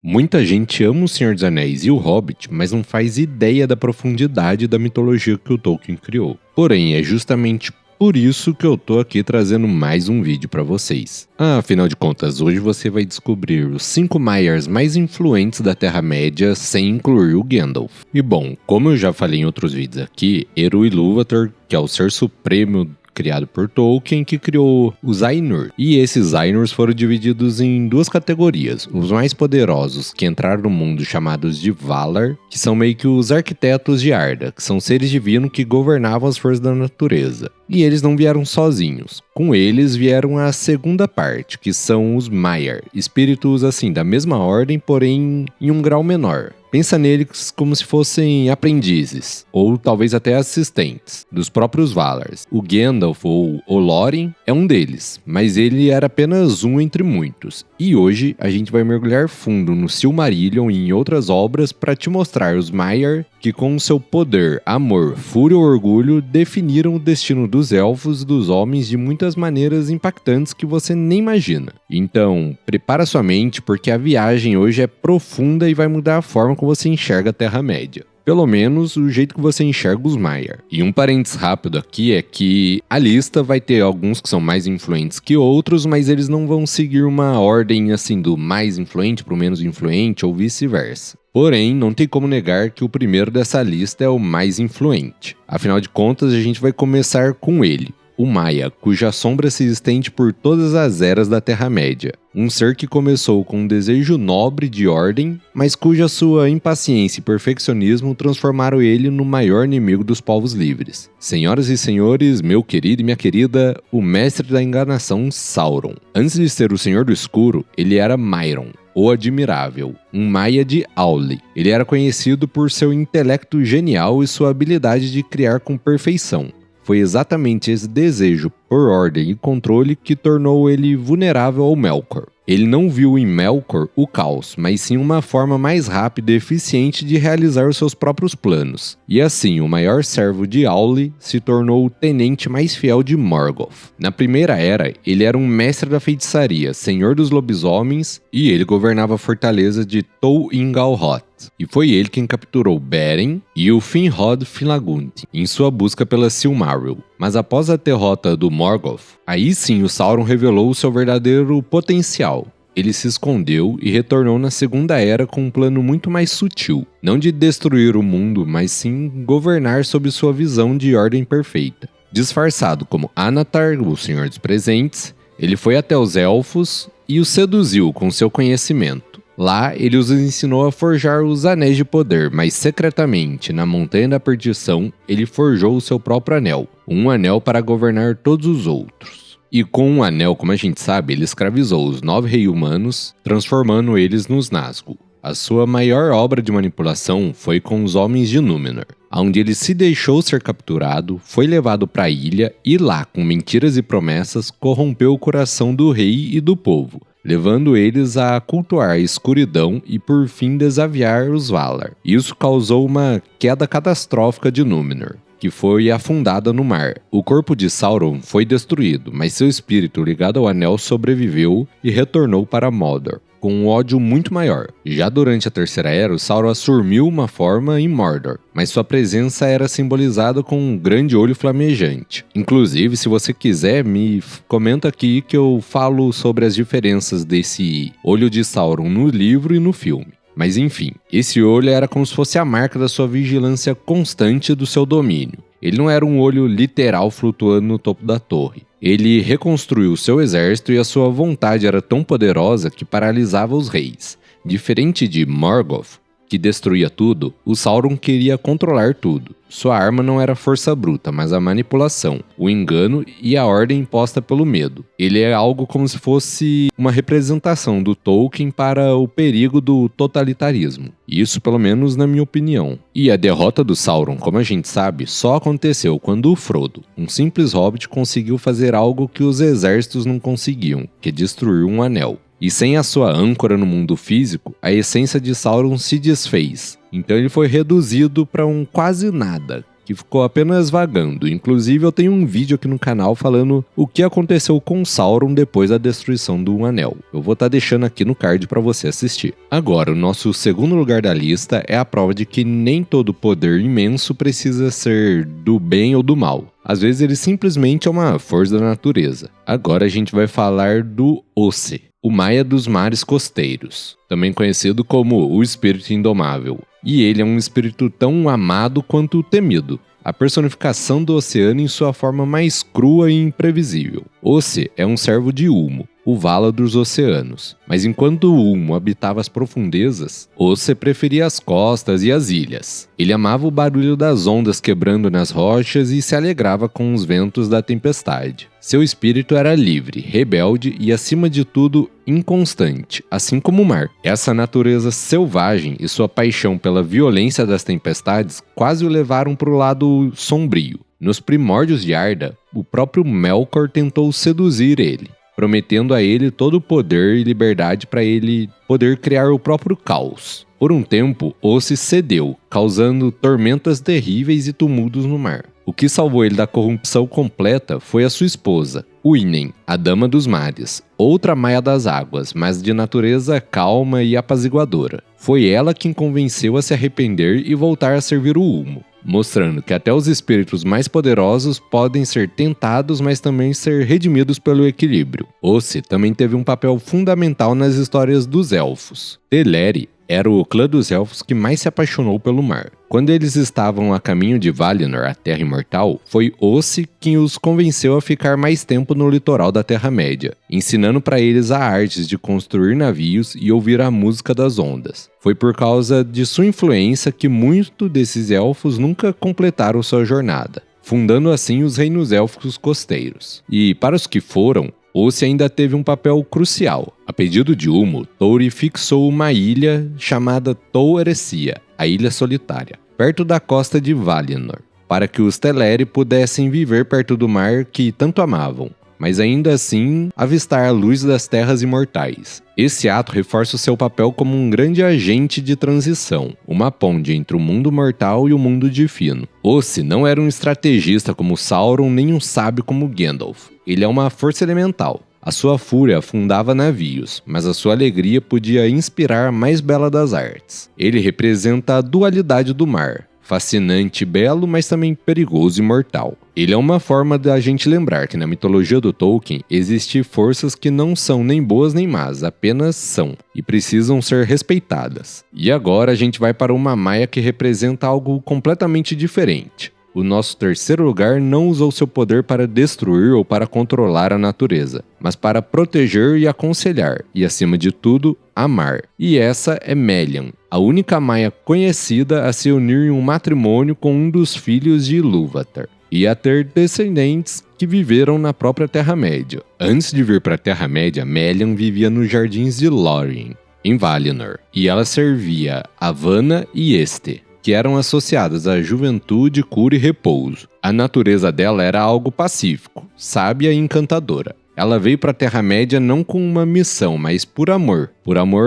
Muita gente ama O Senhor dos Anéis e O Hobbit, mas não faz ideia da profundidade da mitologia que o Tolkien criou. Porém, é justamente por isso que eu tô aqui trazendo mais um vídeo pra vocês. Afinal de contas, hoje você vai descobrir os 5 Maiars mais influentes da Terra-média sem incluir o Gandalf. E bom, como eu já falei em outros vídeos aqui, Eru Ilúvatar, que é o ser supremo criado por Tolkien, que criou os Ainur. E esses Ainurs foram divididos em duas categorias. Os mais poderosos, que entraram no mundo, chamados de Valar, que são meio que os arquitetos de Arda, que são seres divinos que governavam as forças da natureza. E eles não vieram sozinhos. Com eles vieram a segunda parte, que são os Maiar, espíritos assim da mesma ordem, porém em um grau menor. Pensa neles como se fossem aprendizes, ou talvez até assistentes, dos próprios Valars. O Gandalf, ou Olorin, é um deles, mas ele era apenas um entre muitos. E hoje a gente vai mergulhar fundo no Silmarillion e em outras obras para te mostrar os Maiar, que com seu poder, amor, fúria ou orgulho definiram o destino dos elfos e dos homens de muitas maneiras impactantes que você nem imagina. Então, prepara sua mente porque a viagem hoje é profunda e vai mudar a forma como você enxerga a Terra-média. Pelo menos o jeito que você enxerga os Maiar. E um parênteses rápido aqui é que a lista vai ter alguns que são mais influentes que outros, mas eles não vão seguir uma ordem assim do mais influente para o menos influente ou vice-versa. Porém, não tem como negar que o primeiro dessa lista é o mais influente. Afinal de contas, a gente vai começar com ele, o Maia, cuja sombra se estende por todas as eras da Terra-média. Um ser que começou com um desejo nobre de ordem, mas cuja sua impaciência e perfeccionismo transformaram ele no maior inimigo dos povos livres. Senhoras e senhores, meu querido e minha querida, o mestre da enganação Sauron. Antes de ser o Senhor do Escuro, ele era Mairon, o Admirável, um Maia de Auli. Ele era conhecido por seu intelecto genial e sua habilidade de criar com perfeição. Foi exatamente esse desejo por ordem e controle que tornou ele vulnerável ao Melkor. Ele não viu em Melkor o caos, mas sim uma forma mais rápida e eficiente de realizar os seus próprios planos. E assim, o maior servo de Auli se tornou o tenente mais fiel de Morgoth. Na Primeira Era, ele era um mestre da feitiçaria, senhor dos lobisomens, e ele governava a fortaleza de Tol Ingalhot. E foi ele quem capturou Beren e o Finrod Finlagunt em sua busca pela Silmaril. Mas após a derrota do Morgoth, aí sim o Sauron revelou o seu verdadeiro potencial. Ele se escondeu e retornou na Segunda Era com um plano muito mais sutil. Não de destruir o mundo, mas sim governar sob sua visão de ordem perfeita. Disfarçado como Anatar, o Senhor dos Presentes, ele foi até os Elfos e os seduziu com seu conhecimento. Lá, ele os ensinou a forjar os Anéis de Poder, mas secretamente, na Montanha da Perdição, ele forjou o seu próprio anel, um anel para governar todos os outros. E com um anel, como a gente sabe, ele escravizou os 9 reis humanos, transformando eles nos Nazgûl. A sua maior obra de manipulação foi com os Homens de Númenor, onde ele se deixou ser capturado, foi levado para a ilha e lá, com mentiras e promessas, corrompeu o coração do rei e do povo, levando eles a cultuar a escuridão e por fim desafiar os Valar. Isso causou uma queda catastrófica de Númenor, que foi afundada no mar. O corpo de Sauron foi destruído, mas seu espírito ligado ao anel sobreviveu e retornou para Mordor, com um ódio muito maior. Já durante a Terceira Era, o Sauron assumiu uma forma em Mordor, mas sua presença era simbolizada com um grande olho flamejante. Inclusive, se você quiser, me comenta aqui que eu falo sobre as diferenças desse olho de Sauron no livro e no filme. Mas enfim, esse olho era como se fosse a marca da sua vigilância constante do seu domínio. Ele não era um olho literal flutuando no topo da torre. Ele reconstruiu seu exército e a sua vontade era tão poderosa que paralisava os reis. Diferente de Morgoth, que destruía tudo, o Sauron queria controlar tudo. Sua arma não era a força bruta, mas a manipulação, o engano e a ordem imposta pelo medo. Ele é algo como se fosse uma representação do Tolkien para o perigo do totalitarismo. Isso pelo menos na minha opinião. E a derrota do Sauron, como a gente sabe, só aconteceu quando o Frodo, um simples hobbit, conseguiu fazer algo que os exércitos não conseguiam, que é destruir um anel. E sem a sua âncora no mundo físico, a essência de Sauron se desfez. Então ele foi reduzido para um quase nada, que ficou apenas vagando. Inclusive eu tenho um vídeo aqui no canal falando o que aconteceu com Sauron depois da destruição do Anel. Eu vou estar deixando aqui no card para você assistir. Agora, o nosso segundo lugar da lista é a prova de que nem todo poder imenso precisa ser do bem ou do mal. Às vezes ele simplesmente é uma força da natureza. Agora a gente vai falar do Osse, o Maia dos mares costeiros, também conhecido como o Espírito Indomável. E ele é um espírito tão amado quanto temido, a personificação do oceano em sua forma mais crua e imprevisível. Osse é um servo de Ulmo, o Vala dos oceanos, mas enquanto Ulmo habitava as profundezas, Osse preferia as costas e as ilhas. Ele amava o barulho das ondas quebrando nas rochas e se alegrava com os ventos da tempestade. Seu espírito era livre, rebelde e, acima de tudo, inconstante, assim como o mar. Essa natureza selvagem e sua paixão pela violência das tempestades quase o levaram para o lado sombrio. Nos primórdios de Arda, o próprio Melkor tentou seduzir ele, prometendo a ele todo o poder e liberdade para ele poder criar o próprio caos. Por um tempo, Osse cedeu, causando tormentas terríveis e tumultos no mar. O que salvou ele da corrupção completa foi a sua esposa, Uinen, a Dama dos Mares, outra Maia das Águas, mas de natureza calma e apaziguadora. Foi ela quem convenceu a se arrepender e voltar a servir o Ulmo, mostrando que até os espíritos mais poderosos podem ser tentados, mas também ser redimidos pelo equilíbrio. Osse também teve um papel fundamental nas histórias dos elfos. Teleri era o clã dos elfos que mais se apaixonou pelo mar. Quando eles estavam a caminho de Valinor, a Terra Imortal, foi Osse quem os convenceu a ficar mais tempo no litoral da Terra-média, ensinando para eles a arte de construir navios e ouvir a música das ondas. Foi por causa de sua influência que muitos desses elfos nunca completaram sua jornada, fundando assim os reinos élficos costeiros. E para os que foram, Osse ainda teve um papel crucial. A pedido de Ulmo, Thorin fixou uma ilha chamada Tol Eressëa, a Ilha Solitária, perto da costa de Valinor, para que os Teleri pudessem viver perto do mar que tanto amavam, mas ainda assim avistar a luz das terras imortais. Esse ato reforça o seu papel como um grande agente de transição, uma ponte entre o mundo mortal e o mundo divino. Osse não era um estrategista como Sauron, nem um sábio como Gandalf. Ele é uma força elemental. A sua fúria afundava navios, mas a sua alegria podia inspirar a mais bela das artes. Ele representa a dualidade do mar, fascinante e belo, mas também perigoso e mortal. Ele é uma forma da gente lembrar que na mitologia do Tolkien existem forças que não são nem boas nem más, apenas são, e precisam ser respeitadas. E agora a gente vai para uma Maia que representa algo completamente diferente. O nosso terceiro lugar não usou seu poder para destruir ou para controlar a natureza, mas para proteger e aconselhar, e acima de tudo, amar. E essa é Melian, a única Maia conhecida a se unir em um matrimônio com um dos filhos de Ilúvatar, e a ter descendentes que viveram na própria Terra-média. Antes de vir para a Terra-média, Melian vivia nos jardins de Lórien, em Valinor, e ela servia a Vanna e Este, que eram associadas à juventude, cura e repouso. A natureza dela era algo pacífico, sábia e encantadora. Ela veio para a Terra-média não com uma missão, mas por amor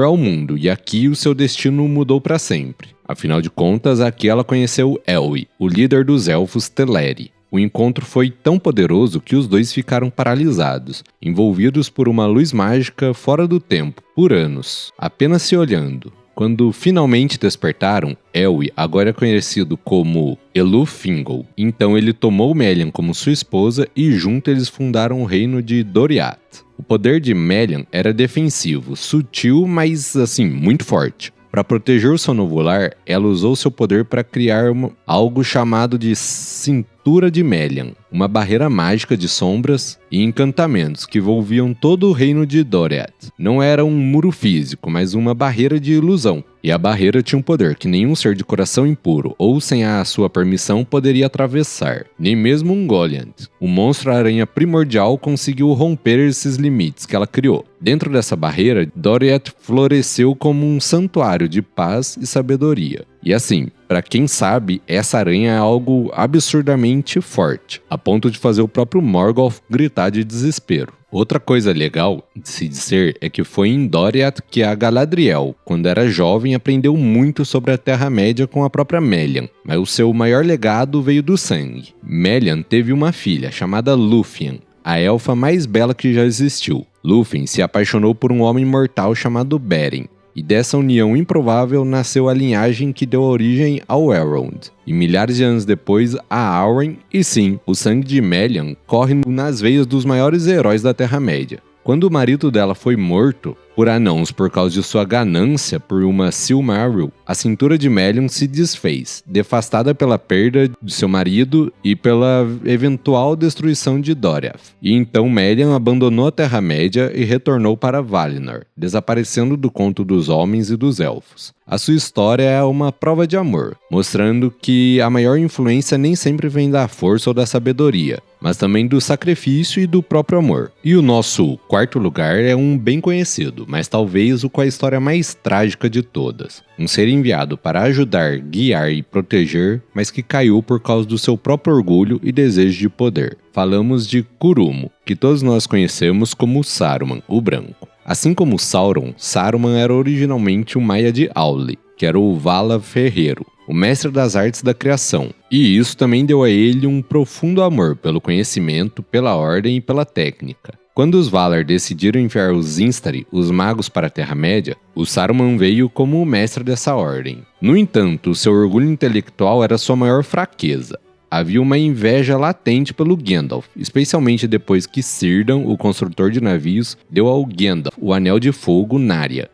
ao mundo, e aqui o seu destino mudou para sempre. Afinal de contas, aqui ela conheceu Elwë, o líder dos elfos Teleri. O encontro foi tão poderoso que os dois ficaram paralisados, envolvidos por uma luz mágica fora do tempo, por anos, apenas se olhando. Quando finalmente despertaram, Elwë, agora é conhecido como Elufingol. Então ele tomou Melian como sua esposa e juntos eles fundaram o reino de Doriath. O poder de Melian era defensivo, sutil, mas assim, muito forte. Para proteger o Sonovular, ela usou seu poder para criar algo chamado de Cintura de Melian, uma barreira mágica de sombras e encantamentos que envolviam todo o reino de Doriath. Não era um muro físico, mas uma barreira de ilusão. E a barreira tinha um poder que nenhum ser de coração impuro ou sem a sua permissão poderia atravessar, nem mesmo um Goliath. O monstro-aranha primordial conseguiu romper esses limites que ela criou. Dentro dessa barreira, Doriath floresceu como um santuário de paz e sabedoria. E assim, para quem sabe, essa aranha é algo absurdamente forte, a ponto de fazer o próprio Morgoth gritar de desespero. Outra coisa legal de se dizer é que foi em Doriath que a Galadriel, quando era jovem, aprendeu muito sobre a Terra-média com a própria Melian, mas o seu maior legado veio do sangue. Melian teve uma filha chamada Lúthien, a elfa mais bela que já existiu. Lúthien se apaixonou por um homem mortal chamado Beren, e dessa união improvável nasceu a linhagem que deu origem ao Elrond, e milhares de anos depois a Áuren, e sim, o sangue de Melian corre nas veias dos maiores heróis da Terra-média. Quando o marido dela foi morto por anãos por causa de sua ganância por uma Silmaril, a cintura de Melian se desfez, devastada pela perda de seu marido e pela eventual destruição de Doriath. E então Melian abandonou a Terra-média e retornou para Valinor, desaparecendo do conto dos homens e dos elfos. A sua história é uma prova de amor, mostrando que a maior influência nem sempre vem da força ou da sabedoria, mas também do sacrifício e do próprio amor. E o nosso quarto lugar é um bem conhecido, mas talvez o com a história mais trágica de todas. Um ser enviado para ajudar, guiar e proteger, mas que caiu por causa do seu próprio orgulho e desejo de poder. Falamos de Curumo, que todos nós conhecemos como Saruman, o Branco. Assim como Sauron, Saruman era originalmente um Maia de Auli, que era o Vala Ferreiro, o mestre das artes da criação, e isso também deu a ele um profundo amor pelo conhecimento, pela ordem e pela técnica. Quando os Valar decidiram enviar os Instari, os magos, para a Terra-média, o Saruman veio como o mestre dessa ordem. No entanto, seu orgulho intelectual era sua maior fraqueza. Havia uma inveja latente pelo Gandalf, especialmente depois que Círdan, o construtor de navios, deu ao Gandalf o Anel de Fogo Narya.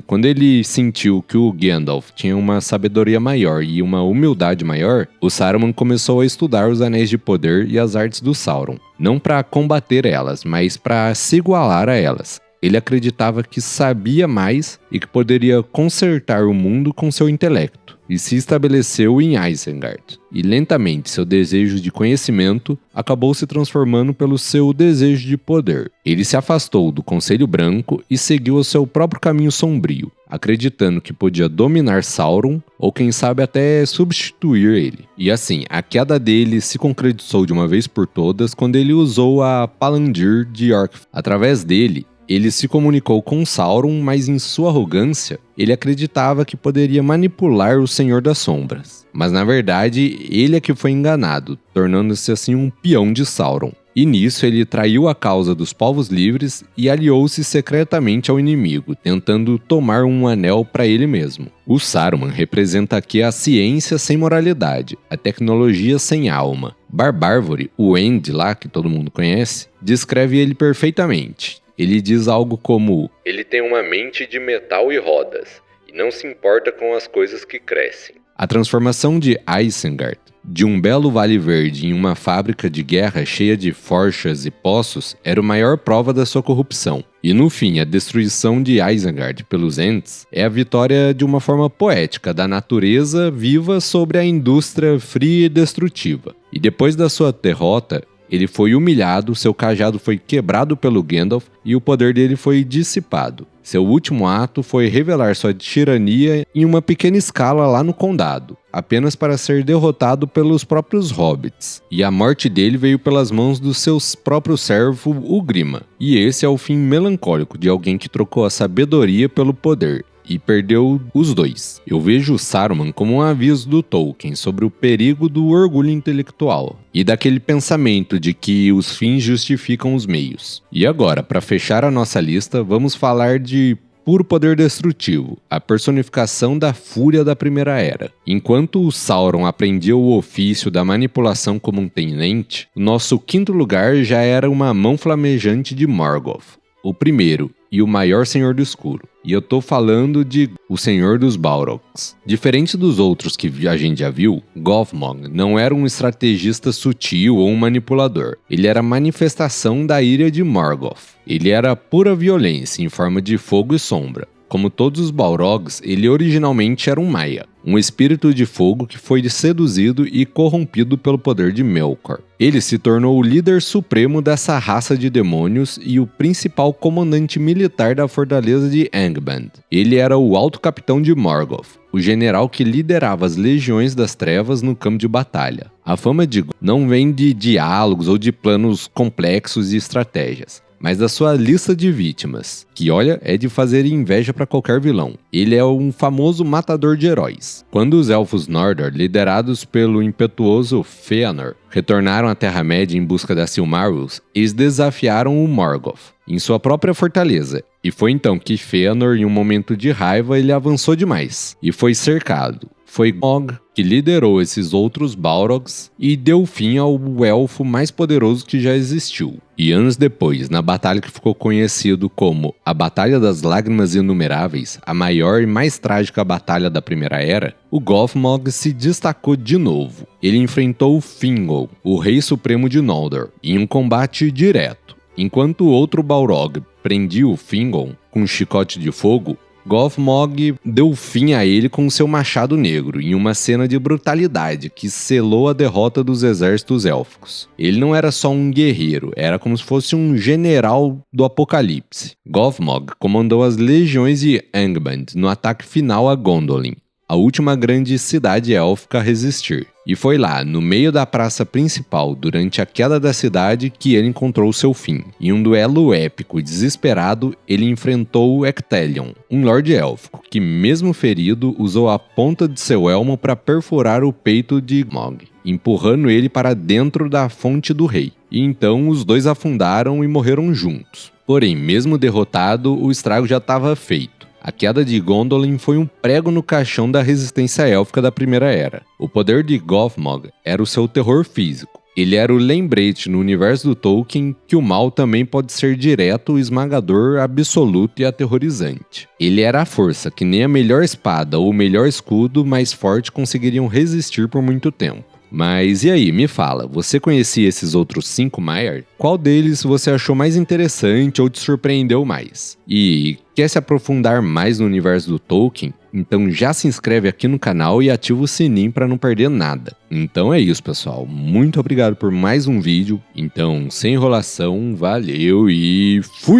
Quando ele sentiu que o Gandalf tinha uma sabedoria maior e uma humildade maior, o Saruman começou a estudar os Anéis de Poder e as artes do Sauron, não para combater elas, mas para se igualar a elas. Ele acreditava que sabia mais e que poderia consertar o mundo com seu intelecto, e se estabeleceu em Isengard. E lentamente seu desejo de conhecimento acabou se transformando pelo seu desejo de poder. Ele se afastou do Conselho Branco e seguiu o seu próprio caminho sombrio, acreditando que podia dominar Sauron ou quem sabe até substituir ele. E assim, a queda dele se concretizou de uma vez por todas quando ele usou a Palantir de Orc. Através dele, ele se comunicou com Sauron, mas em sua arrogância, ele acreditava que poderia manipular o Senhor das Sombras. Mas na verdade, ele é que foi enganado, tornando-se assim um peão de Sauron. E nisso ele traiu a causa dos povos livres e aliou-se secretamente ao inimigo, tentando tomar um anel para ele mesmo. O Saruman representa aqui a ciência sem moralidade, a tecnologia sem alma. Barbárvore, o End lá, que todo mundo conhece, descreve ele perfeitamente. Ele diz algo como: ele tem uma mente de metal e rodas, e não se importa com as coisas que crescem. A transformação de Isengard, de um belo vale verde em uma fábrica de guerra cheia de forjas e poços, era a maior prova da sua corrupção. E no fim, a destruição de Isengard pelos Ents é a vitória de uma forma poética da natureza viva sobre a indústria fria e destrutiva. E depois da sua derrota, ele foi humilhado, seu cajado foi quebrado pelo Gandalf e o poder dele foi dissipado. Seu último ato foi revelar sua tirania em uma pequena escala lá no condado, apenas para ser derrotado pelos próprios hobbits. E a morte dele veio pelas mãos do seu próprio servo, o Grima. E esse é o fim melancólico de alguém que trocou a sabedoria pelo poder e perdeu os dois. Eu vejo o Saruman como um aviso do Tolkien sobre o perigo do orgulho intelectual e daquele pensamento de que os fins justificam os meios. E agora, para fechar a nossa lista, vamos falar de puro poder destrutivo, a personificação da fúria da Primeira Era. Enquanto o Sauron aprendia o ofício da manipulação como um tenente, o nosso quinto lugar já era uma mão flamejante de Morgoth, o primeiro e o maior Senhor do Escuro. E eu tô falando de o Senhor dos Balrogs. Diferente dos outros que a gente já viu, Gothmog não era um estrategista sutil ou um manipulador. Ele era a manifestação da ira de Morgoth. Ele era pura violência em forma de fogo e sombra. Como todos os Balrogs, ele originalmente era um Maia, um espírito de fogo que foi seduzido e corrompido pelo poder de Melkor. Ele se tornou o líder supremo dessa raça de demônios e o principal comandante militar da fortaleza de Angband. Ele era o alto capitão de Morgoth, o general que liderava as legiões das trevas no campo de batalha. A fama de Gondor não vem de diálogos ou de planos complexos e estratégias, mas da sua lista de vítimas, que olha, é de fazer inveja para qualquer vilão. Ele é um famoso matador de heróis. Quando os Elfos Noldor, liderados pelo impetuoso Fëanor, retornaram à Terra-média em busca da Silmarils, eles desafiaram o Morgoth em sua própria fortaleza, e foi então que Fëanor, em um momento de raiva, ele avançou demais, e foi cercado. Foi Smaug que liderou esses outros Balrogs e deu fim ao elfo mais poderoso que já existiu. E anos depois, na batalha que ficou conhecido como a Batalha das Lágrimas Inumeráveis, a maior e mais trágica batalha da Primeira Era, o Gothmog se destacou de novo. Ele enfrentou Thingol, o Rei Supremo de Noldor, em um combate direto. Enquanto o outro Balrog prendia o Thingol com um chicote de fogo, Gothmog deu fim a ele com seu machado negro, em uma cena de brutalidade que selou a derrota dos exércitos élficos. Ele não era só um guerreiro, era como se fosse um general do apocalipse. Gothmog comandou as legiões de Angband no ataque final a Gondolin, a última grande cidade élfica a resistir. E foi lá, no meio da praça principal, durante a queda da cidade, que ele encontrou seu fim. Em um duelo épico e desesperado, ele enfrentou Ectelion, um lorde élfico, que mesmo ferido, usou a ponta de seu elmo para perfurar o peito de Smaug, empurrando ele para dentro da fonte do rei. E então os dois afundaram e morreram juntos. Porém, mesmo derrotado, o estrago já estava feito. A queda de Gondolin foi um prego no caixão da resistência élfica da Primeira Era. O poder de Gothmog era o seu terror físico. Ele era o lembrete no universo do Tolkien que o mal também pode ser direto, esmagador, absoluto e aterrorizante. Ele era a força que nem a melhor espada ou o melhor escudo mais forte conseguiriam resistir por muito tempo. Mas e aí, me fala, você conhecia esses outros 5 Maiar? Qual deles você achou mais interessante ou te surpreendeu mais? E quer se aprofundar mais no universo do Tolkien? Então já se inscreve aqui no canal e ativa o sininho para não perder nada. Então é isso, pessoal. Muito obrigado por mais um vídeo. Então, sem enrolação, valeu e fui!